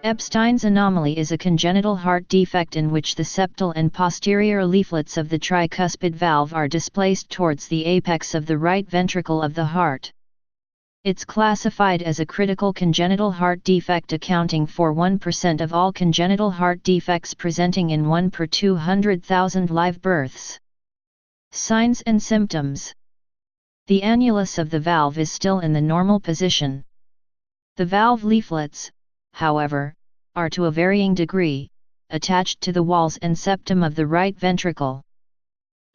Ebstein's anomaly is a congenital heart defect in which the septal and posterior leaflets of the tricuspid valve are displaced towards the apex of the right ventricle of the heart. It's classified as a critical congenital heart defect, accounting for 1% of all congenital heart defects, presenting in 1 per 200,000 live births. Signs and symptoms. The annulus of the valve is still in the normal position. The valve leaflets, however, are to a varying degree attached to the walls and septum of the right ventricle.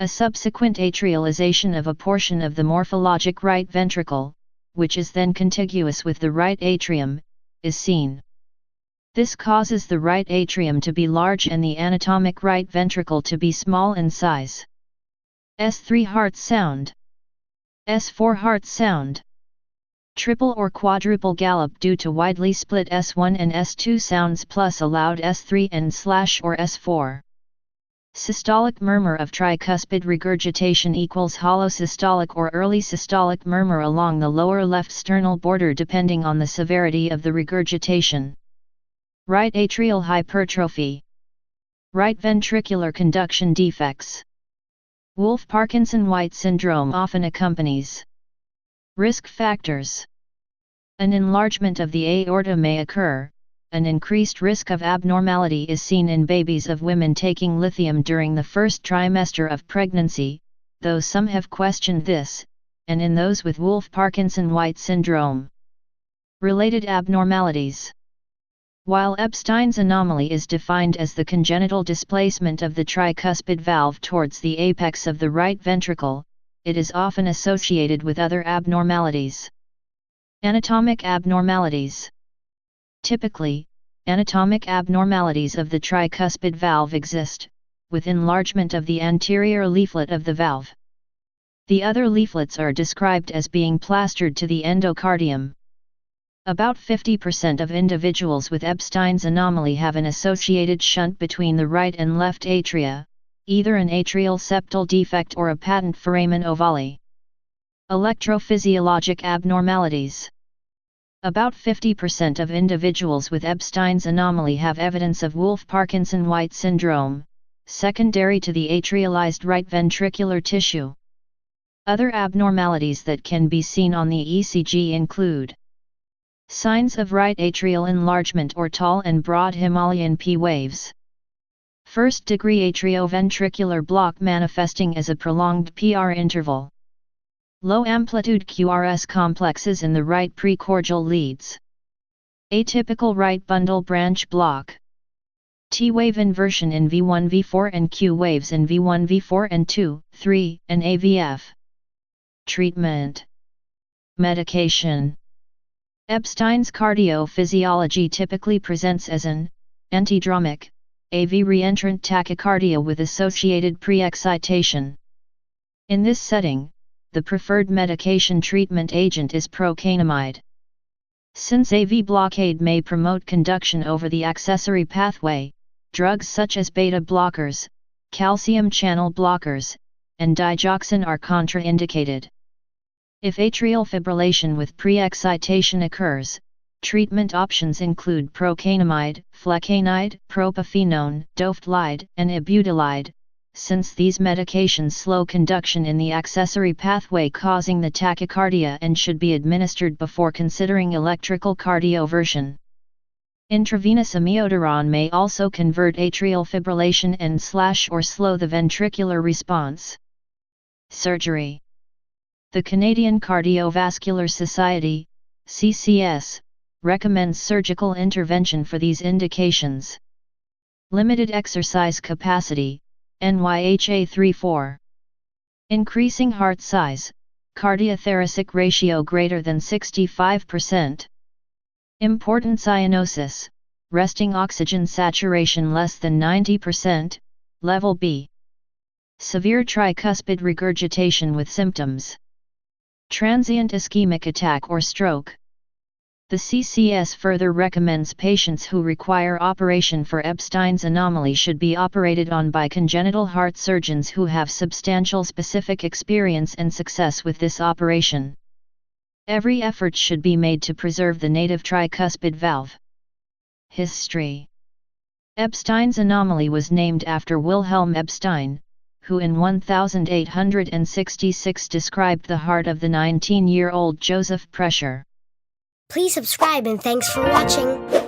A subsequent atrialization of a portion of the morphologic right ventricle, which is then contiguous with the right atrium, is seen. This causes the right atrium to be large and the anatomic right ventricle to be small in size. S3 heart sound. S4 heart sound. Triple or quadruple gallop due to widely split S1 and S2 sounds plus a loud S3 and/or S4. Systolic murmur of tricuspid regurgitation equals hollow systolic or early systolic murmur along the lower left sternal border depending on the severity of the regurgitation. Right atrial hypertrophy. Right ventricular conduction defects. Wolff-Parkinson-White syndrome often accompanies. Risk factors. An enlargement of the aorta may occur. An increased risk of abnormality is seen in babies of women taking lithium during the first trimester of pregnancy, though some have questioned this, and in those with Wolff-Parkinson-White syndrome. Related abnormalities. While Ebstein's anomaly is defined as the congenital displacement of the tricuspid valve towards the apex of the right ventricle, it is often associated with other abnormalities. Anatomic abnormalities. Typically, anatomic abnormalities of the tricuspid valve exist, with enlargement of the anterior leaflet of the valve. The other leaflets are described as being plastered to the endocardium. About 50% of individuals with Ebstein's anomaly have an associated shunt between the right and left atria, either an atrial septal defect or a patent foramen ovale. Electrophysiologic abnormalities. About 50% of individuals with Ebstein's anomaly have evidence of Wolff-Parkinson-White syndrome, secondary to the atrialized right ventricular tissue. Other abnormalities that can be seen on the ECG include signs of right atrial enlargement or tall and broad Himalayan P waves. First-degree atrioventricular block manifesting as a prolonged PR interval. Low-amplitude QRS complexes in the right precordial leads. Atypical right bundle branch block. T-wave inversion in V1, V4 and Q waves in V1, V4 and 2, 3, and AVF. Treatment. Medication. Ebstein's cardiophysiology typically presents as an antidromic, AV reentrant tachycardia with associated pre-excitation. In this setting, the preferred medication treatment agent is procainamide. Since AV blockade may promote conduction over the accessory pathway, drugs such as beta blockers, calcium channel blockers, and digoxin are contraindicated. If atrial fibrillation with pre-excitation occurs, treatment options include procainamide, flecainide, propafenone, doftelide, and ibutylide, since these medications slow conduction in the accessory pathway causing the tachycardia and should be administered before considering electrical cardioversion. Intravenous amiodarone may also convert atrial fibrillation and/or slow the ventricular response. Surgery. The Canadian Cardiovascular Society, CCS, recommends surgical intervention for these indications. Limited exercise capacity, NYHA 3-4. Increasing heart size, cardiothoracic ratio greater than 65%. Important cyanosis, resting oxygen saturation less than 90%, level B. Severe tricuspid regurgitation with symptoms. Transient ischemic attack or stroke. The CCS further recommends patients who require operation for Ebstein's anomaly should be operated on by congenital heart surgeons who have substantial specific experience and success with this operation. Every effort should be made to preserve the native tricuspid valve. History. Ebstein's anomaly was named after Wilhelm Ebstein, who in 1866 described the heart of the 19-year-old Joseph Prescher. Please subscribe and thanks for watching.